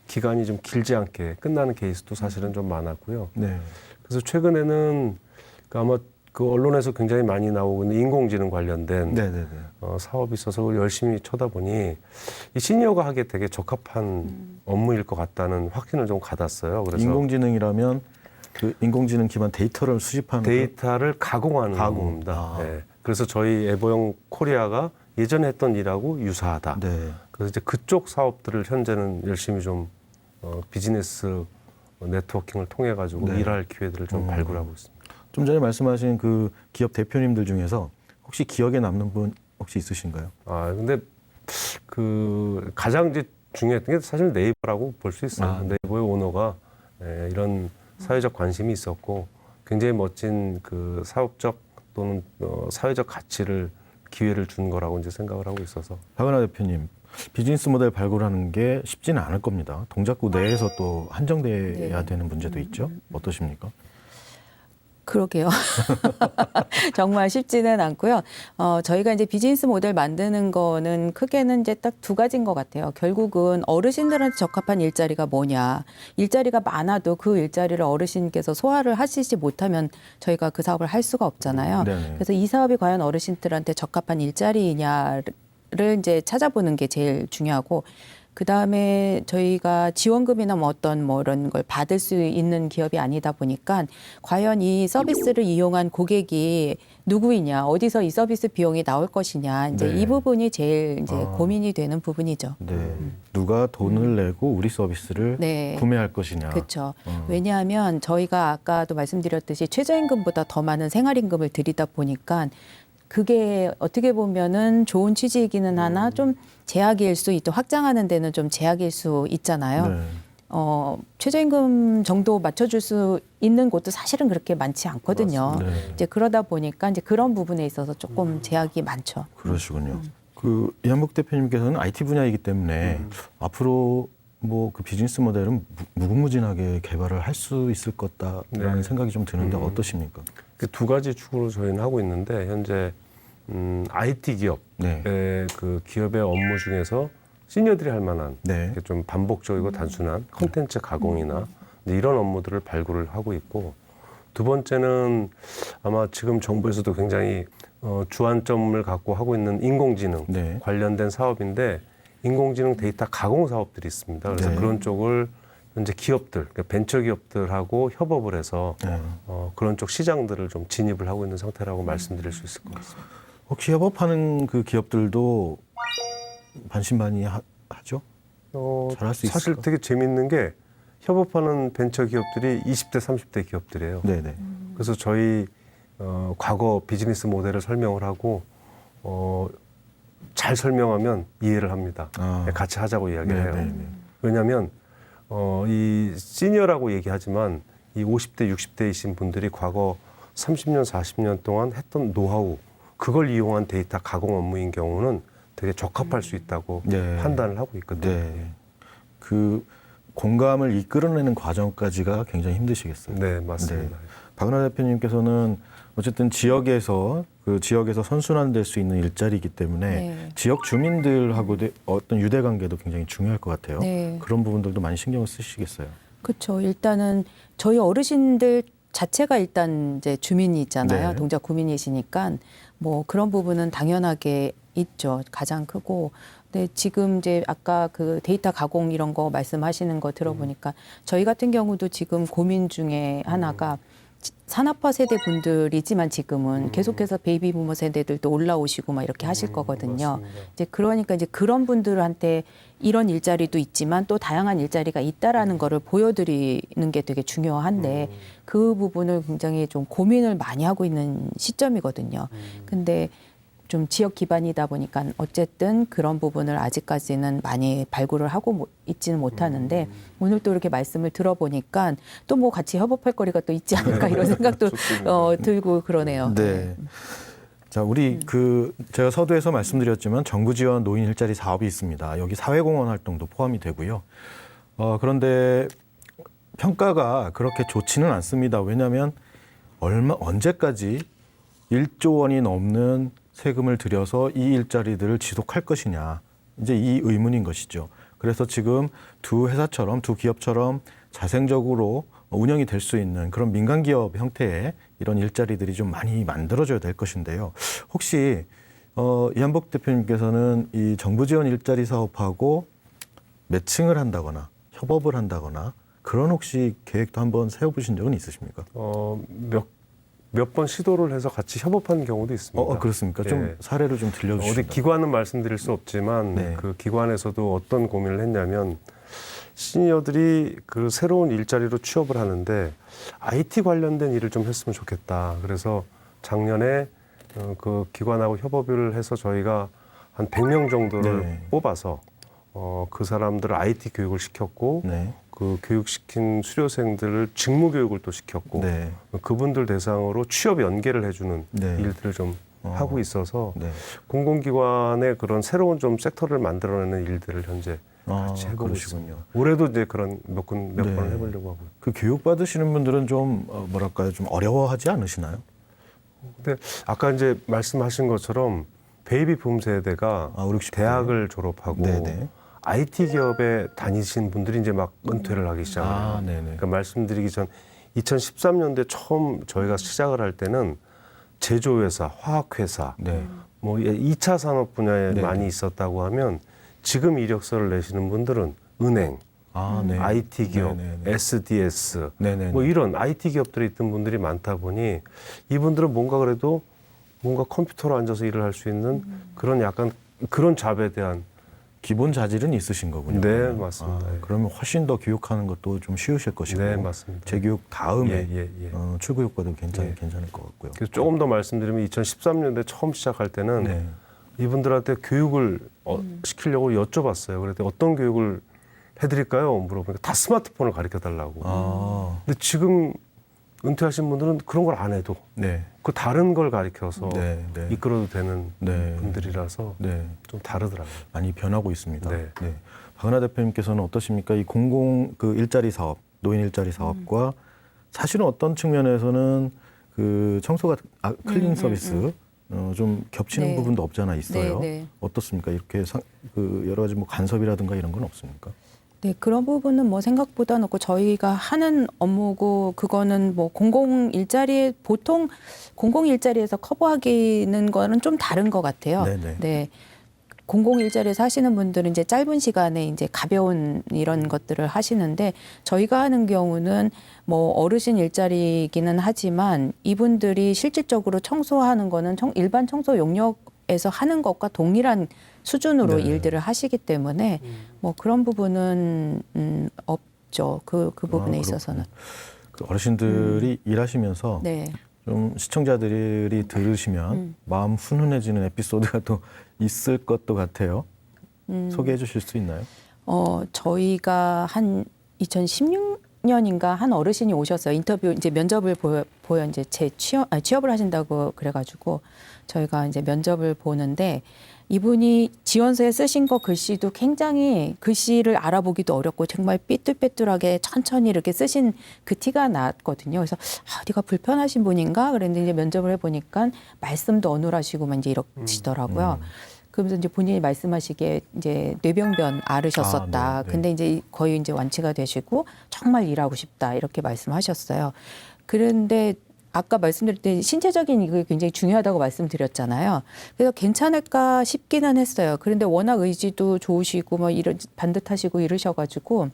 기간이 좀 길지 않게 끝나는 케이스도 사실은 좀 많았고요. 네. 그래서 최근에는 아마 그 언론에서 굉장히 많이 나오고 있는 인공지능 관련된 네네네. 사업이 있어서 그걸 열심히 쳐다보니 이 시니어가 하기에 되게 적합한 업무일 것 같다는 확신을 좀 갖았어요. 그래서 인공지능이라면 그 인공지능 기반 데이터를 수집하는 데이터를 가공하는 가공. 업무입니다. 아. 네. 그래서 저희 에버형 코리아가 예전에 했던 일하고 유사하다. 네. 그래서 이제 그쪽 사업들을 현재는 열심히 좀 비즈니스 네트워킹을 통해 가지고 네. 일할 기회들을 좀 발굴하고 있습니다. 좀 전에 말씀하신 그 기업 대표님들 중에서 혹시 기억에 남는 분 혹시 있으신가요? 아 근데 그 가장 이제 중요했던 게 사실 네이버라고 볼 수 있어요. 아, 네. 네이버의 오너가 이런 사회적 관심이 있었고 굉장히 멋진 그 사업적 또는 사회적 가치를 기회를 준 거라고 이제 생각을 하고 있어서. 박은하 대표님, 비즈니스 모델 발굴하는 게 쉽지는 않을 겁니다. 동작구 내에서 또 한정돼야 네. 되는 문제도 있죠. 어떠십니까? 그러게요. 정말 쉽지는 않고요. 저희가 이제 비즈니스 모델 만드는 거는 크게는 이제 딱 두 가지인 것 같아요. 결국은 어르신들한테 적합한 일자리가 뭐냐. 일자리가 많아도 그 일자리를 어르신께서 소화를 하시지 못하면 저희가 그 사업을 할 수가 없잖아요. 네네. 그래서 이 사업이 과연 어르신들한테 적합한 일자리냐를 이제 찾아보는 게 제일 중요하고 그 다음에 저희가 지원금이나 뭐 어떤 뭐 이런 걸 받을 수 있는 기업이 아니다 보니까 과연 이 서비스를 이용한 고객이 누구이냐, 어디서 이 서비스 비용이 나올 것이냐, 이제 네. 이 부분이 제일 이제 고민이 되는 부분이죠. 네. 누가 돈을 내고 우리 서비스를 네. 구매할 것이냐. 그렇죠. 왜냐하면 저희가 아까도 말씀드렸듯이 최저임금보다 더 많은 생활임금을 드리다 보니까 그게 어떻게 보면은 좋은 취지이기는 하나 좀 제약일 수 있죠. 확장하는 데는 좀 제약일 수 있잖아요. 네. 최저임금 정도 맞춰줄 수 있는 곳도 사실은 그렇게 많지 않거든요. 네. 이제 그러다 보니까 이제 그런 부분에 있어서 조금 제약이 많죠. 그러시군요. 그 이한복 대표님께서는 IT 분야이기 때문에 앞으로 뭐 그 비즈니스 모델은 무궁무진하게 개발을 할 수 있을 것다라는 네. 생각이 좀 드는데 어떠십니까? 그 두 가지 축으로 저희는 하고 있는데 현재 IT 기업의 네. 그 기업의 업무 중에서 시니어들이 할 만한 네. 이렇게 좀 반복적이고 단순한 콘텐츠 가공이나 이제 이런 업무들을 발굴을 하고 있고 두 번째는 아마 지금 정부에서도 굉장히 주안점을 갖고 하고 있는 인공지능 네. 관련된 사업인데 인공지능 데이터 가공 사업들이 있습니다. 그래서 네. 그런 쪽을 현재 기업들, 그러니까 벤처 기업들하고 협업을 해서 네. 그런 쪽 시장들을 좀 진입을 하고 있는 상태라고 말씀드릴 수 있을 것 같습니다. 혹시 협업하는 그 기업들도 반신반의하죠? 잘할 수 사실 있을까? 되게 재밌는 게 협업하는 벤처 기업들이 20대, 30대 기업들이에요. 네네. 그래서 저희 과거 비즈니스 모델을 설명을 하고 잘 설명하면 이해를 합니다. 아. 같이 하자고 이야기를 해요. 네네네. 왜냐하면 이 시니어라고 얘기하지만 이 50대, 60대이신 분들이 과거 30년, 40년 동안 했던 노하우 그걸 이용한 데이터 가공 업무인 경우는 되게 적합할 수 있다고 네. 판단을 하고 있거든요. 네. 그 공감을 이끌어내는 과정까지가 굉장히 힘드시겠어요. 네, 맞습니다. 박은하 대표님께서는 어쨌든 지역에서 선순환될 수 있는 일자리이기 때문에 네. 지역 주민들하고 어떤 유대 관계도 굉장히 중요할 것 같아요. 네. 그런 부분들도 많이 신경을 쓰시겠어요. 그렇죠. 일단은 저희 어르신들 자체가 일단 이제 주민이잖아요. 네. 동작 구민이시니까 뭐 그런 부분은 당연하게 있죠. 가장 크고. 근데 지금 이제 아까 그 데이터 가공 이런 거 말씀하시는 거 들어보니까 저희 같은 경우도 지금 고민 중에 하나가 산업화 세대 분들이지만 지금은 계속해서 베이비 부머 세대들도 올라오시고 막 이렇게 하실 거거든요. 맞습니다. 이제 그러니까 이제 그런 분들한테 이런 일자리도 있지만 또 다양한 일자리가 있다라는 거를 보여드리는 게 되게 중요한데 그 부분을 굉장히 좀 고민을 많이 하고 있는 시점이거든요. 근데 좀 지역 기반이다 보니까 어쨌든 그런 부분을 아직까지는 많이 발굴을 하고 있지는 못하는데 오늘 또 이렇게 말씀을 들어보니까 또 뭐 같이 협업할 거리가 또 있지 않을까 이런 생각도 들고 그러네요. 네. 자, 우리 제가 서두에서 말씀드렸지만 정부 지원 노인 일자리 사업이 있습니다. 여기 사회공헌 활동도 포함이 되고요. 그런데 평가가 그렇게 좋지는 않습니다. 왜냐하면 언제까지 1조 원이 넘는 세금을 들여서 이 일자리들을 지속할 것이냐. 이제 이 의문인 것이죠. 그래서 지금 두 기업처럼 자생적으로 운영이 될 수 있는 그런 민간 기업 형태의 이런 일자리들이 좀 많이 만들어져야 될 것인데요. 혹시 이한복 대표님께서는 이 정부 지원 일자리 사업하고 매칭을 한다거나 협업을 한다거나 그런 혹시 계획도 한번 세워보신 적은 있으십니까? 몇 번 시도를 해서 같이 협업한 경우도 있습니다. 그렇습니까? 좀 네. 사례를 좀 들려주시죠. 어디 기관은 말씀드릴 수 없지만 네. 그 기관에서도 어떤 고민을 했냐면 시니어들이 그 새로운 일자리로 취업을 하는데 IT 관련된 일을 좀 했으면 좋겠다. 그래서 작년에 그 기관하고 협업을 해서 저희가 한 100명 정도를 네. 뽑아서 그 사람들을 IT 교육을 시켰고 네. 그 교육시킨 수료생들을 직무 교육을 또 시켰고 네. 그분들 대상으로 취업 연계를 해주는 네. 일들을 좀 하고 있어서 네. 공공기관의 그런 새로운 좀 섹터를 만들어내는 일들을 현재 같이 해보고 그러시군요. 있습니다. 올해도 이제 그런 몇 네. 번을 해보려고 하고요. 그 교육 받으시는 분들은 좀 좀 어려워하지 않으시나요? 근데 아까 이제 말씀하신 것처럼 베이비 붐 세대가 60대. 대학을 졸업하고 네네. IT 기업에 다니신 분들이 이제 막 은퇴를 하기 시작해요. 네네. 그러니까 말씀드리기 전 2013년도에 처음 저희가 시작을 할 때는 제조회사, 화학회사, 네. 뭐 2차 산업 분야에 네. 많이 있었다고 하면 지금 이력서를 내시는 분들은 은행, 네. IT 기업, 네네네. SDS, 네네네. 뭐 이런 IT 기업들에 있던 분들이 많다 보니 이분들은 뭔가 그래도 뭔가 컴퓨터로 앉아서 일을 할 수 있는 그런 약간 그런 잡에 대한 기본 자질은 있으신 거군요. 네, 맞습니다. 그러면 훨씬 더 교육하는 것도 좀 쉬우실 것이고. 네, 맞습니다. 재교육 다음에 예. 출교육과도 괜찮을 것 같고요. 그래서 조금 더 말씀드리면 2013년도에 처음 시작할 때는 네. 이분들한테 교육을 시키려고 여쭤봤어요. 그랬더니 어떤 교육을 해드릴까요? 물어보니까 다 스마트폰을 가르쳐달라고. 근데 지금 은퇴하신 분들은 그런 걸 안 해도 네. 그 다른 걸 가르쳐서 네. 이끌어도 되는 네. 분들이라서 네. 좀 다르더라고요. 많이 변하고 있습니다. 네. 박은하 대표님께서는 어떠십니까? 이 일자리 사업, 노인 일자리 사업과 사실은 어떤 측면에서는 그 청소가 클린 서비스 좀 겹치는 네. 부분도 없잖아 있어요. 네. 어떻습니까? 이렇게 여러 가지 뭐 간섭이라든가 이런 건 없습니까? 네, 그런 부분은 뭐 생각보다는 없고 저희가 하는 업무고 그거는 뭐 공공 일자리에 보통 공공 일자리에서 커버하기는 거는 좀 다른 것 같아요. 네네. 네. 공공 일자리에서 하시는 분들은 이제 짧은 시간에 이제 가벼운 이런 것들을 하시는데 저희가 하는 경우는 뭐 어르신 일자리이기는 하지만 이분들이 실질적으로 청소하는 거는 일반 청소 용역에서 하는 것과 동일한 수준으로 네. 일들을 하시기 때문에 뭐 그런 부분은 없죠. 그 부분에 있어서는. 그 어르신들이 일하시면서 네. 좀 시청자들이 들으시면 마음 훈훈해지는 에피소드가 또 있을 것도 같아요. 소개해 주실 수 있나요? 저희가 한 2016년인가 한 어르신이 오셨어요. 인터뷰 이제 면접을 보여 이제 취업을 하신다고 그래가지고 저희가 이제 면접을 보는데 이분이 지원서에 쓰신 거 글씨도 굉장히 글씨를 알아보기도 어렵고 정말 삐뚤빼뚤하게 천천히 이렇게 쓰신 그 티가 났거든요. 그래서 어디가 불편하신 분인가 그랬는데 이제 면접을 해보니까 말씀도 어눌하시고만 이제 이러시더라고요. 그러면서 이제 본인이 말씀하시기에 이제 뇌병변 앓으셨었다. 아, 네, 네. 근데 이제 거의 이제 완치가 되시고 정말 일하고 싶다 이렇게 말씀하셨어요. 그런데 아까 말씀드렸듯이 신체적인 이게 굉장히 중요하다고 말씀드렸잖아요. 그래서 괜찮을까 싶기는 했어요. 그런데 워낙 의지도 좋으시고 뭐 이런 반듯하시고 이러셔가지고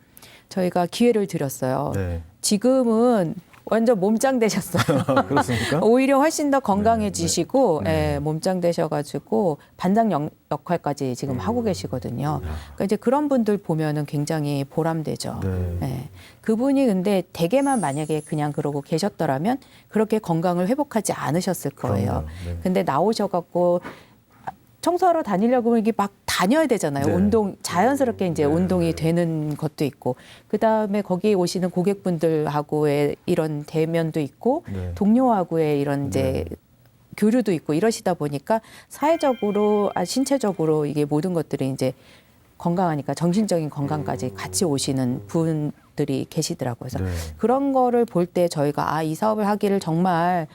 저희가 기회를 드렸어요. 네. 지금은 완전 몸짱 되셨어요. 그렇습니까? 오히려 훨씬 더 건강해지시고 네. 예, 몸짱 되셔가지고 반장 역할까지 지금 하고 계시거든요. 그러니까 이제 그런 분들 보면은 굉장히 보람되죠. 네. 예. 그분이 근데 대개만 만약에 그냥 그러고 계셨더라면 그렇게 건강을 회복하지 않으셨을 거예요. 그럼요. 네. 근데 나오셔갖고 청소하러 다니려고 하면 이게 막 다녀야 되잖아요. 네. 운동 자연스럽게 이제 네. 운동이 되는 것도 있고 그 다음에 거기에 오시는 고객분들하고의 이런 대면도 있고 네. 동료하고의 이런 이제 교류도 있고 이러시다 보니까 사회적으로 신체적으로 이게 모든 것들이 이제 건강하니까 정신적인 건강까지 같이 오시는 분들이 계시더라고요. 그래서 네. 그런 거를 볼 때 저희가 이 사업을 하기를 정말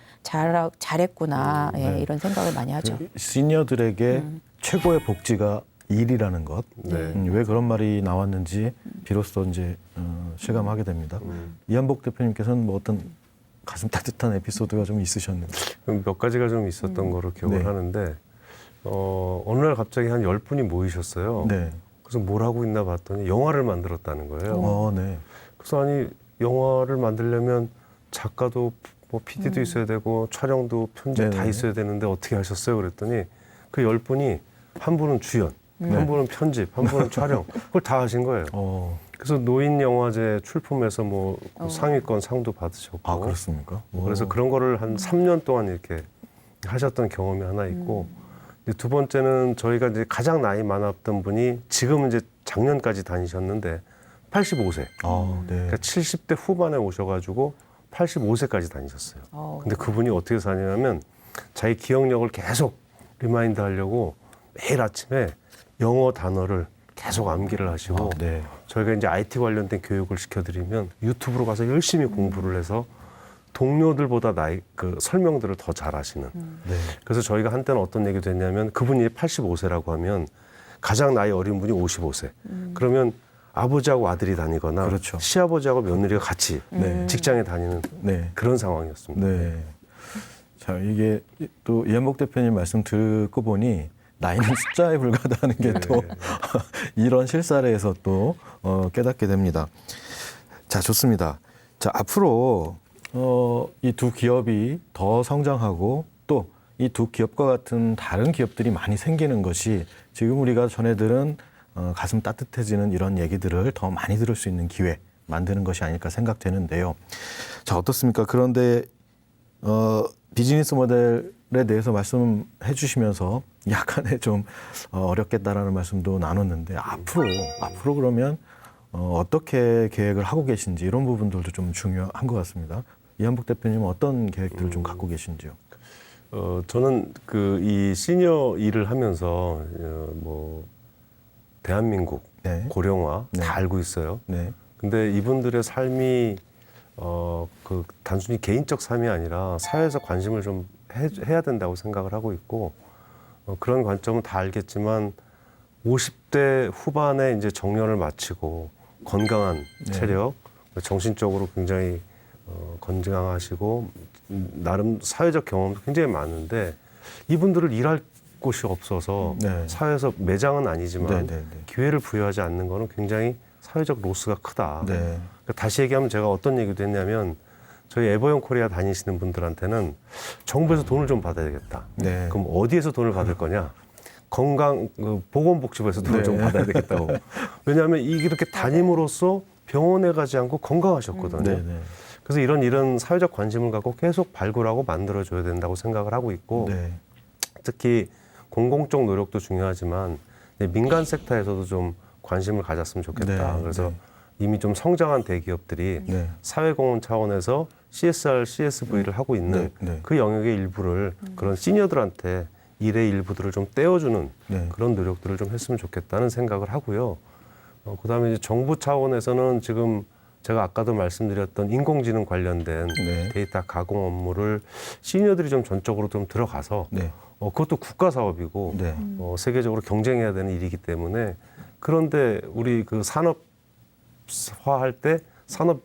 잘했구나 예, 이런 생각을 많이 하죠. 그 시니어들에게 최고의 복지가 일이라는 것. 네. 왜 그런 말이 나왔는지 비로소 이제 실감하게 됩니다. 이한복 대표님께서는 뭐 어떤 가슴 따뜻한 에피소드가 좀 있으셨는지. 몇 가지가 좀 있었던 거로 기억을 네. 하는데 어느 날 갑자기 한 10분이 모이셨어요. 네. 그래서 뭘 하고 있나 봤더니 영화를 만들었다는 거예요. 네. 그래서 아니 영화를 만들려면 작가도 뭐 PD도 있어야 되고 촬영도 편집 다 네네. 있어야 되는데 어떻게 하셨어요? 그랬더니 그 10분이 한 분은 주연, 한 분은 편집, 한 분은 촬영 그걸 다 하신 거예요. 그래서 노인 영화제 출품해서 뭐 상위권 상도 받으셨고. 아, 그렇습니까? 그래서 그런 거를 한 3년 동안 이렇게 하셨던 경험이 하나 있고 이제 두 번째는 저희가 이제 가장 나이 많았던 분이 지금 이제 작년까지 다니셨는데 85세. 네. 그러니까 70대 후반에 오셔가지고 85세까지 다니셨어요. 근데 그분이 어떻게 사냐면 자기 기억력을 계속 리마인드 하려고 매일 아침에 영어 단어를 계속 암기를 하시고 네. 저희가 이제 IT 관련된 교육을 시켜드리면 유튜브로 가서 열심히 공부를 해서 동료들보다 그 설명들을 더 잘하시는. 네. 그래서 저희가 한때는 어떤 얘기도 했냐면 그분이 85세라고 하면 가장 나이 어린 분이 55세. 그러면 아버지하고 아들이 다니거나 그렇죠. 시아버지하고 며느리가 같이 네. 직장에 다니는 네. 그런 상황이었습니다. 네. 자, 이게 또 이한복 대표님 말씀 듣고 보니 나이는 숫자에 불과하다는 게 또 이런 실사례에서 또 깨닫게 됩니다. 자, 좋습니다. 자, 앞으로 이 두 기업이 더 성장하고 또 이 두 기업과 같은 다른 기업들이 많이 생기는 것이 지금 우리가 전해 들은 가슴 따뜻해지는 이런 얘기들을 더 많이 들을 수 있는 기회 만드는 것이 아닐까 생각되는데요. 자, 어떻습니까? 그런데 비즈니스 모델에 대해서 말씀해 주시면서 약간의 좀 어렵겠다라는 말씀도 나눴는데 앞으로 그러면 어떻게 계획을 하고 계신지 이런 부분들도 좀 중요한 것 같습니다. 이한복 대표님은 어떤 계획들을 좀 갖고 계신지요? 저는 이 시니어 일을 하면서 뭐 대한민국 네. 고령화 네. 다 알고 있어요. 네. 근데 이분들의 삶이 단순히 개인적 삶이 아니라 사회에서 관심을 좀 해야 된다고 생각을 하고 있고 그런 관점은 다 알겠지만 50대 후반에 이제 정년을 마치고 건강한 네. 체력, 정신적으로 굉장히 건강하시고 나름 사회적 경험도 굉장히 많은데 이분들을 일할 곳이 없어서 네. 사회에서 매장은 아니지만 네, 네, 네. 기회를 부여하지 않는 거는 굉장히 사회적 로스가 크다. 네. 그러니까 다시 얘기하면 제가 어떤 얘기도 했냐면 저희 에버영 코리아 다니시는 분들한테는 정부에서 돈을 좀 받아야 되겠다. 네. 그럼 어디에서 돈을 받을 거냐? 보건복지부에서 돈을 네. 좀 받아야 되겠다고. 왜냐하면 이렇게 담임으로써 병원에 가지 않고 건강하셨거든요. 네, 네. 그래서 이런 사회적 관심을 갖고 계속 발굴하고 만들어줘야 된다고 생각을 하고 있고 네. 특히 공공적 노력도 중요하지만 민간 섹터에서도 좀 관심을 가졌으면 좋겠다. 네, 그래서 네. 이미 좀 성장한 대기업들이 네. 사회공헌 차원에서 CSR, CSV를 하고 있는 네, 네. 그 영역의 일부를 그런 시니어들한테 일의 일부들을 좀 떼어주는 네. 그런 노력들을 좀 했으면 좋겠다는 생각을 하고요. 그다음에 이제 정부 차원에서는 지금 제가 아까도 말씀드렸던 인공지능 관련된 네. 데이터 가공 업무를 시니어들이 좀 전적으로 좀 들어가서 네. 그것도 국가 사업이고 네. 세계적으로 경쟁해야 되는 일이기 때문에 그런데 우리 그 산업화할 때 산업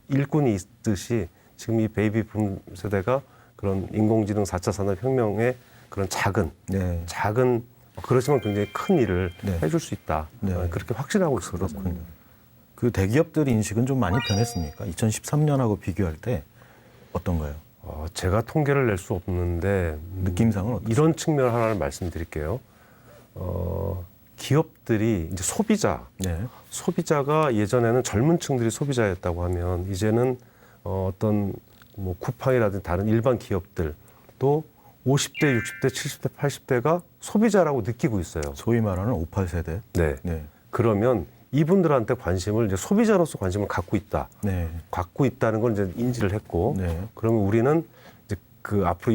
일꾼이 있듯이 지금 이 베이비붐 세대가 그런 인공지능 4차 산업혁명의 그런 작은 네. 그렇지만 굉장히 큰 일을 네. 해줄 수 있다. 네. 그렇게 확신하고 있습니다. 그렇군요. 그 대기업들 인식은 좀 많이 변했습니까? 2013년하고 비교할 때 어떤가요? 제가 통계를 낼 수 없는데 느낌상은 어떠세요? 이런 측면 하나를 말씀드릴게요. 기업들이 이제 네. 소비자가 예전에는 젊은 층들이 소비자였다고 하면 이제는 어떤 뭐 쿠팡이라든지 다른 일반 기업들도 50대, 60대, 70대, 80대가 소비자라고 느끼고 있어요. 소위 말하는 58세대. 네. 네. 그러면 이분들한테 관심을 이제 소비자로서 관심을 갖고 있다. 네. 갖고 있다는 걸 이제 인지를 했고, 네. 그러면 우리는 이제 그 앞으로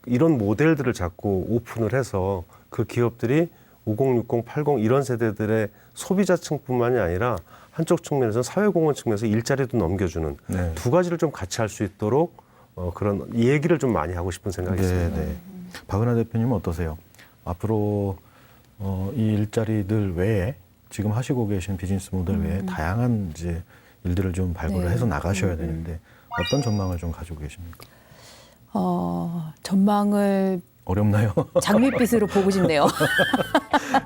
이런 모델들을 자꾸 오픈을 해서 그 기업들이 50, 60, 80 이런 세대들의 소비자층뿐만이 아니라 한쪽 측면에서 사회공헌 측면에서 일자리도 넘겨주는 네. 두 가지를 좀 같이 할 수 있도록 그런 얘기를 좀 많이 하고 싶은 생각이 네, 있습니다. 네. 박은하 대표님은 어떠세요? 앞으로 이 일자리들 외에 지금 하시고 계신 비즈니스 모델 외에 다양한 이제 일들을 좀 발굴을 네. 해서 나가셔야 되는데 어떤 전망을 좀 가지고 계십니까? 전망을 어렵나요? 장밋빛으로 보고 싶네요.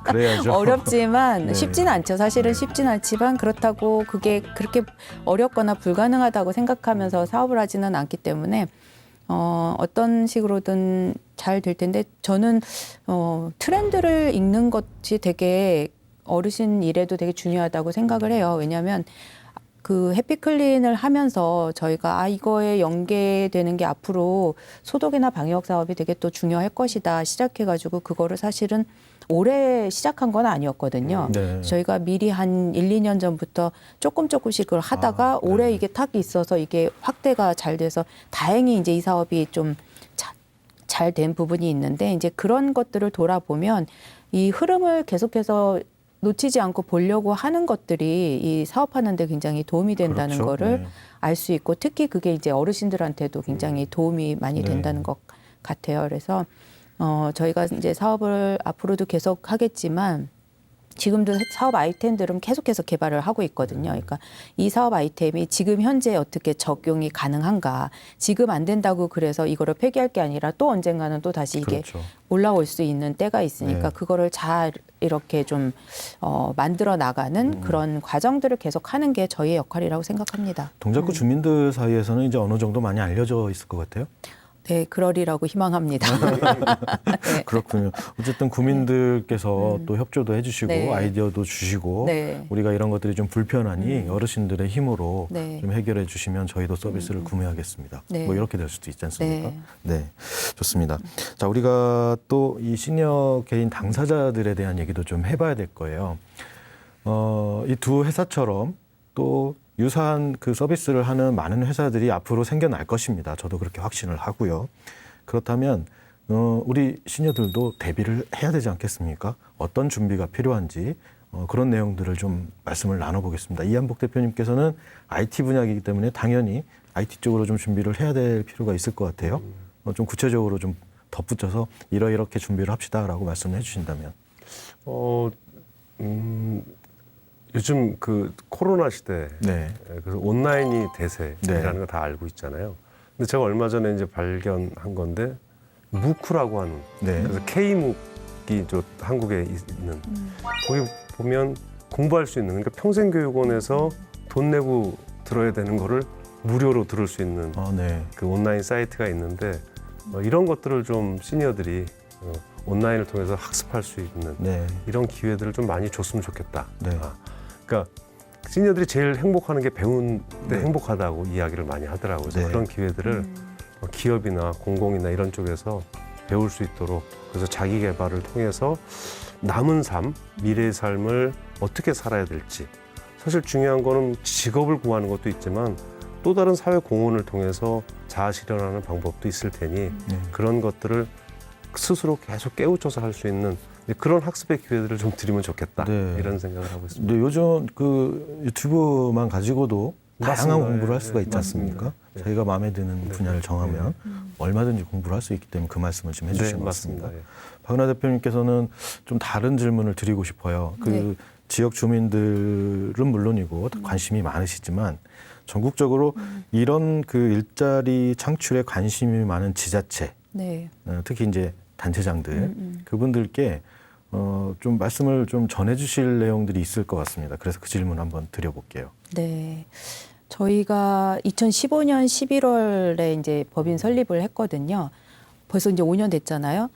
그래야죠. 어렵지만 네. 쉽지는 않죠. 사실은 쉽지는 않지만 그렇다고 그게 그렇게 어렵거나 불가능하다고 생각하면서 사업을 하지는 않기 때문에 어떤 식으로든 잘 될 텐데 저는 트렌드를 읽는 것이 되게 어르신 일에도 되게 중요하다고 생각을 해요. 왜냐하면 그 해피클린을 하면서 저희가 이거에 연계되는 게 앞으로 소독이나 방역 사업이 되게 또 중요할 것이다 시작해가지고 그거를 사실은 올해 시작한 건 아니었거든요. 네. 저희가 미리 한 1, 2년 전부터 조금씩 그걸 하다가 올해 네. 이게 딱 있어서 이게 확대가 잘 돼서 다행히 이제 이 사업이 좀 잘 된 부분이 있는데 이제 그런 것들을 돌아보면 이 흐름을 계속해서 놓치지 않고 보려고 하는 것들이 이 사업하는 데 굉장히 도움이 된다는 그렇죠. 거를 네. 알 수 있고 특히 그게 이제 어르신들한테도 굉장히 도움이 많이 네. 된다는 것 같아요. 그래서 저희가 이제 사업을 앞으로도 계속 하겠지만 지금도 사업 아이템들은 계속해서 개발을 하고 있거든요. 그러니까 이 사업 아이템이 지금 현재 어떻게 적용이 가능한가. 지금 안 된다고 그래서 이거를 폐기할 게 아니라 또 언젠가는 또 다시 이게 그렇죠. 올라올 수 있는 때가 있으니까 네. 그거를 잘 이렇게 좀 만들어 나가는 그런 과정들을 계속 하는 게 저희의 역할이라고 생각합니다. 동작구 주민들 사이에서는 이제 어느 정도 많이 알려져 있을 것 같아요. 네, 그러리라고 희망합니다. 네. 그렇군요. 어쨌든 구민들께서 또 협조도 해주시고 네. 아이디어도 주시고 네. 우리가 이런 것들이 좀 불편하니 어르신들의 힘으로 네. 좀 해결해 주시면 저희도 서비스를 구매하겠습니다. 네. 뭐 이렇게 될 수도 있지 않습니까? 네. 네, 좋습니다. 자, 우리가 또 이 시니어 개인 당사자들에 대한 얘기도 좀 해봐야 될 거예요. 이 두 회사처럼 또 유사한 그 서비스를 하는 많은 회사들이 앞으로 생겨날 것입니다. 저도 그렇게 확신을 하고요. 그렇다면 우리 시니어들도 대비를 해야 되지 않겠습니까? 어떤 준비가 필요한지 그런 내용들을 좀 말씀을 나눠보겠습니다. 이한복 대표님께서는 IT 분야이기 때문에 당연히 IT 쪽으로 좀 준비를 해야 될 필요가 있을 것 같아요. 좀 구체적으로 좀 덧붙여서 이렇게 준비를 합시다라고 말씀을 해주신다면. 요즘 그 코로나 시대 네. 그래서 온라인이 대세라는 네. 거 다 알고 있잖아요. 근데 제가 얼마 전에 이제 발견한 건데 무크라고 하는 네. 그래서 K묵이 저 한국에 있는 거기 보면 공부할 수 있는 그러니까 평생교육원에서 돈 내고 들어야 되는 거를 무료로 들을 수 있는 네. 그 온라인 사이트가 있는데 이런 것들을 좀 시니어들이 온라인을 통해서 학습할 수 있는 네. 이런 기회들을 좀 많이 줬으면 좋겠다. 네. 그러니까 시니어들이 제일 행복하는 게 배운 때 네. 행복하다고 이야기를 많이 하더라고요. 그래서 네. 그런 기회들을 기업이나 공공이나 이런 쪽에서 배울 수 있도록 그래서 자기 개발을 통해서 남은 삶, 미래의 삶을 어떻게 살아야 될지 사실 중요한 거는 직업을 구하는 것도 있지만 또 다른 사회 공헌을 통해서 자아 실현하는 방법도 있을 테니 그런 것들을 스스로 계속 깨우쳐서 할 수 있는 그런 학습의 기회들을 좀 드리면 좋겠다 네. 이런 생각을 하고 있습니다. 근데 요즘 그 유튜브만 가지고도 다양한 맞습니다. 공부를 할 수가 네, 있지 않습니까? 맞습니다. 네. 자기가 마음에 드는 네. 분야를 정하면 얼마든지 공부를 할 수 있기 때문에 그 말씀을 지금 해주신 것 같습니다. 맞습니다. 예. 박은하 대표님께서는 좀 다른 질문을 드리고 싶어요. 그 네. 지역 주민들은 물론이고 관심이 많으시지만 전국적으로 이런 그 일자리 창출에 관심이 많은 지자체, 네. 특히 이제 단체장들 그분들께 좀 말씀을 좀 전해주실 내용들이 있을 것 같습니다. 그래서 그 질문 한번 드려볼게요. 네. 저희가 2015년 11월에 이제 법인 설립을 했거든요. 벌써 이제 5년 됐잖아요.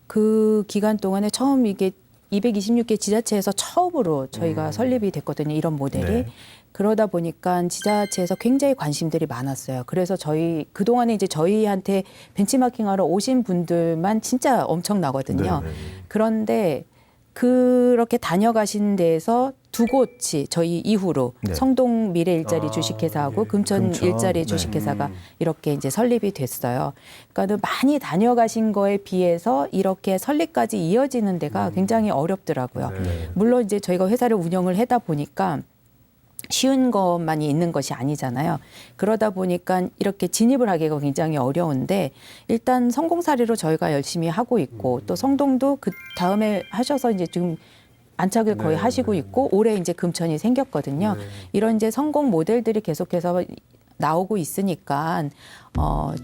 그 기간 동안에 처음 이게 226개 지자체에서 처음으로 저희가 설립이 됐거든요. 이런 모델이. 네. 그러다 보니까 지자체에서 굉장히 관심들이 많았어요. 그래서 저희 그동안에 이제 저희한테 벤치마킹하러 오신 분들만 진짜 엄청나거든요. 네, 네. 그런데 그렇게 다녀가신 데에서 두 곳이 저희 이후로 네. 성동 미래 일자리 주식회사하고 예. 금천 금천, 일자리 네. 주식회사가 이렇게 이제 설립이 됐어요. 그러니까 많이 다녀가신 거에 비해서 이렇게 설립까지 이어지는 데가 굉장히 어렵더라고요. 네. 물론 이제 저희가 회사를 운영을 하다 보니까 쉬운 것만이 있는 것이 아니잖아요. 그러다 보니까 이렇게 진입을 하기가 굉장히 어려운데 일단 성공 사례로 저희가 열심히 하고 있고 또 성동도 그 다음에 하셔서 이제 지금 안착을 거의 네, 하시고 있고 올해 이제 금천이 생겼거든요. 이런 이제 성공 모델들이 계속해서 나오고 있으니까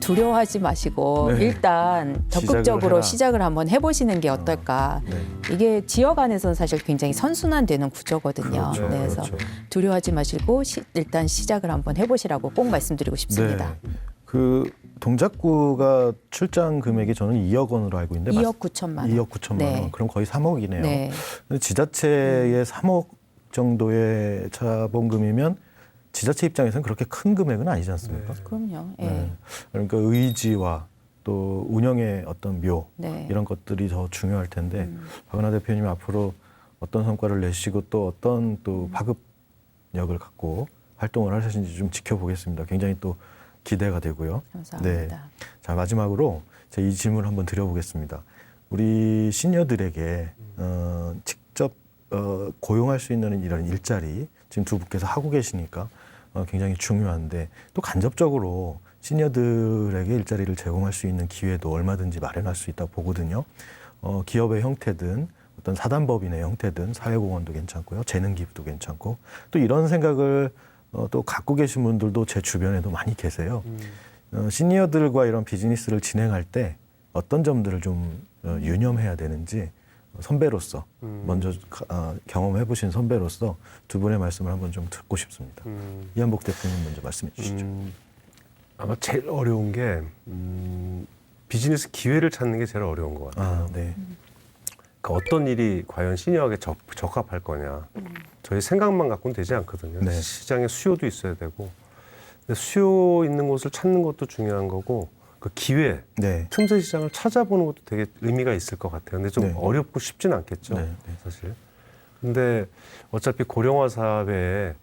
두려워하지 마시고 네. 일단 시작을 적극적으로 해라. 시작을 한번 해보시는 게 어떨까. 네. 이게 지역 안에서는 사실 굉장히 선순환되는 구조거든요. 그렇죠. 네, 그래서 그렇죠. 두려워하지 마시고 일단 시작을 한번 해보시라고 꼭 말씀드리고 싶습니다. 네. 그 동작구가 출장 금액이 저는 2억 원으로 알고 있는데 2억 9천만 원. 2억 9천만 네. 원. 그럼 거의 3억이네요. 네. 근데 지자체의 3억 정도의 자본금이면 지자체 입장에서는 그렇게 큰 금액은 아니지 않습니까? 그럼요. 예. 네. 그러니까 의지와 또 운영의 어떤 묘 네. 이런 것들이 더 중요할 텐데 박은하 대표님이 앞으로 어떤 성과를 내시고 또 어떤 또 파급력을 갖고 활동을 하실지 좀 지켜보겠습니다. 굉장히 또 기대가 되고요. 감사합니다. 네. 자, 마지막으로 제가 이 질문을 한번 드려보겠습니다. 우리 시니어들에게 직접 고용할 수 있는 이런 일자리 지금 두 분께서 하고 계시니까 굉장히 중요한데 또 간접적으로 시니어들에게 일자리를 제공할 수 있는 기회도 얼마든지 마련할 수 있다고 보거든요. 기업의 형태든 어떤 사단법인의 형태든 사회공헌도 괜찮고요. 재능기부도 괜찮고 또 이런 생각을 또 갖고 계신 분들도 제 주변에도 많이 계세요. 시니어들과 이런 비즈니스를 진행할 때 어떤 점들을 좀 유념해야 되는지 선배로서 먼저 경험해 보신 선배로서 두 분의 말씀을 한번 좀 듣고 싶습니다. 이한복 대표님 먼저 말씀해 주시죠. 아마 제일 어려운 게 비즈니스 기회를 찾는 게 제일 어려운 것 같아요. 아, 네. 그러니까 어떤 일이 과연 시니어에게 적합할 거냐. 저희 생각만 갖고는 되지 않거든요. 네. 시장에 수요도 있어야 되고 근데 수요 있는 곳을 찾는 것도 중요한 거고 그 기회, 네. 틈새 시장을 찾아보는 것도 되게 의미가 있을 것 같아요. 근데 좀 네. 어렵고 쉽진 않겠죠, 네, 네. 사실. 근데 어차피 고령화 사회에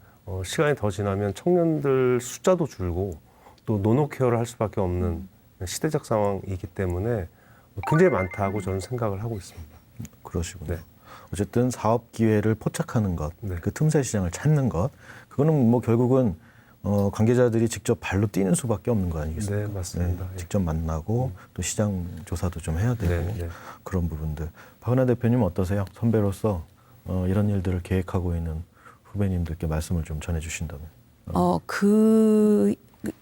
시간이 더 지나면 청년들 숫자도 줄고 또 노노케어를 할 수밖에 없는 시대적 상황이기 때문에 굉장히 많다고 저는 생각을 하고 있습니다. 그러시군요. 네. 어쨌든 사업 기회를 포착하는 것, 네. 그 틈새 시장을 찾는 것, 그거는 뭐 결국은 관계자들이 직접 발로 뛰는 수밖에 없는 거 아니겠습니까? 네, 맞습니다. 예. 직접 만나고 또 시장 조사도 좀 해야 되고 네, 네. 그런 부분들. 박은하 대표님 어떠세요? 선배로서 이런 일들을 계획하고 있는 후배님들께 말씀을 좀 전해주신다면.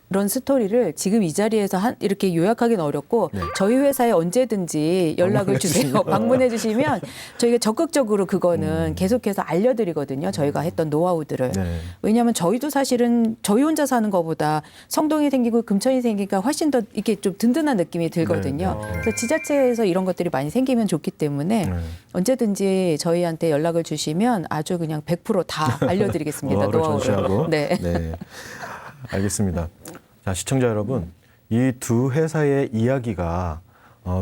그런 스토리를 지금 이 자리에서 이렇게 요약하기는 어렵고 네. 저희 회사에 언제든지 연락을 주세요. 방문해 주시면 저희가 적극적으로 그거는 계속해서 알려드리거든요. 저희가 했던 노하우들을. 네. 왜냐하면 저희도 사실은 저희 혼자 사는 것보다 성동이 생기고 금천이 생기니까 훨씬 더 이렇게 좀 든든한 느낌이 들거든요. 네, 네. 그래서 지자체에서 이런 것들이 많이 생기면 좋기 때문에 네. 언제든지 저희한테 연락을 주시면 아주 그냥 100%다 알려드리겠습니다. 노하우를 노하우를. 전수하고. 네. 네. 알겠습니다. 자, 시청자 여러분, 이 두 회사의 이야기가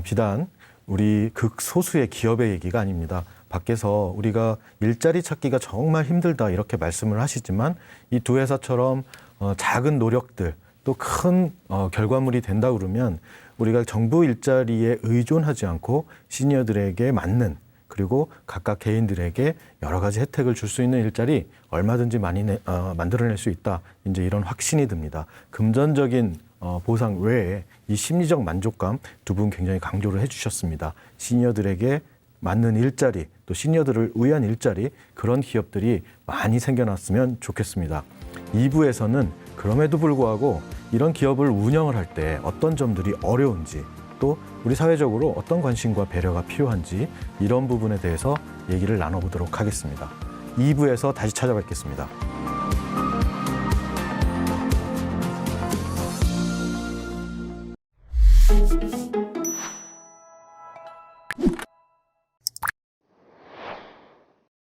비단 우리 극소수의 기업의 얘기가 아닙니다. 밖에서 우리가 일자리 찾기가 정말 힘들다 이렇게 말씀을 하시지만 이 두 회사처럼 작은 노력들 또 큰 결과물이 된다 그러면 우리가 정부 일자리에 의존하지 않고 시니어들에게 맞는 그리고 각각 개인들에게 여러 가지 혜택을 줄 수 있는 일자리 얼마든지 많이 만들어낼 수 있다. 이제 이런 확신이 듭니다. 금전적인 보상 외에 이 심리적 만족감 두 분 굉장히 강조를 해주셨습니다. 시니어들에게 맞는 일자리 또 시니어들을 위한 일자리 그런 기업들이 많이 생겨났으면 좋겠습니다. 2부에서는 그럼에도 불구하고 이런 기업을 운영을 할 때 어떤 점들이 어려운지 또 우리 사회적으로 어떤 관심과 배려가 필요한지 이런 부분에 대해서 얘기를 나눠보도록 하겠습니다. 2부에서 다시 찾아뵙겠습니다.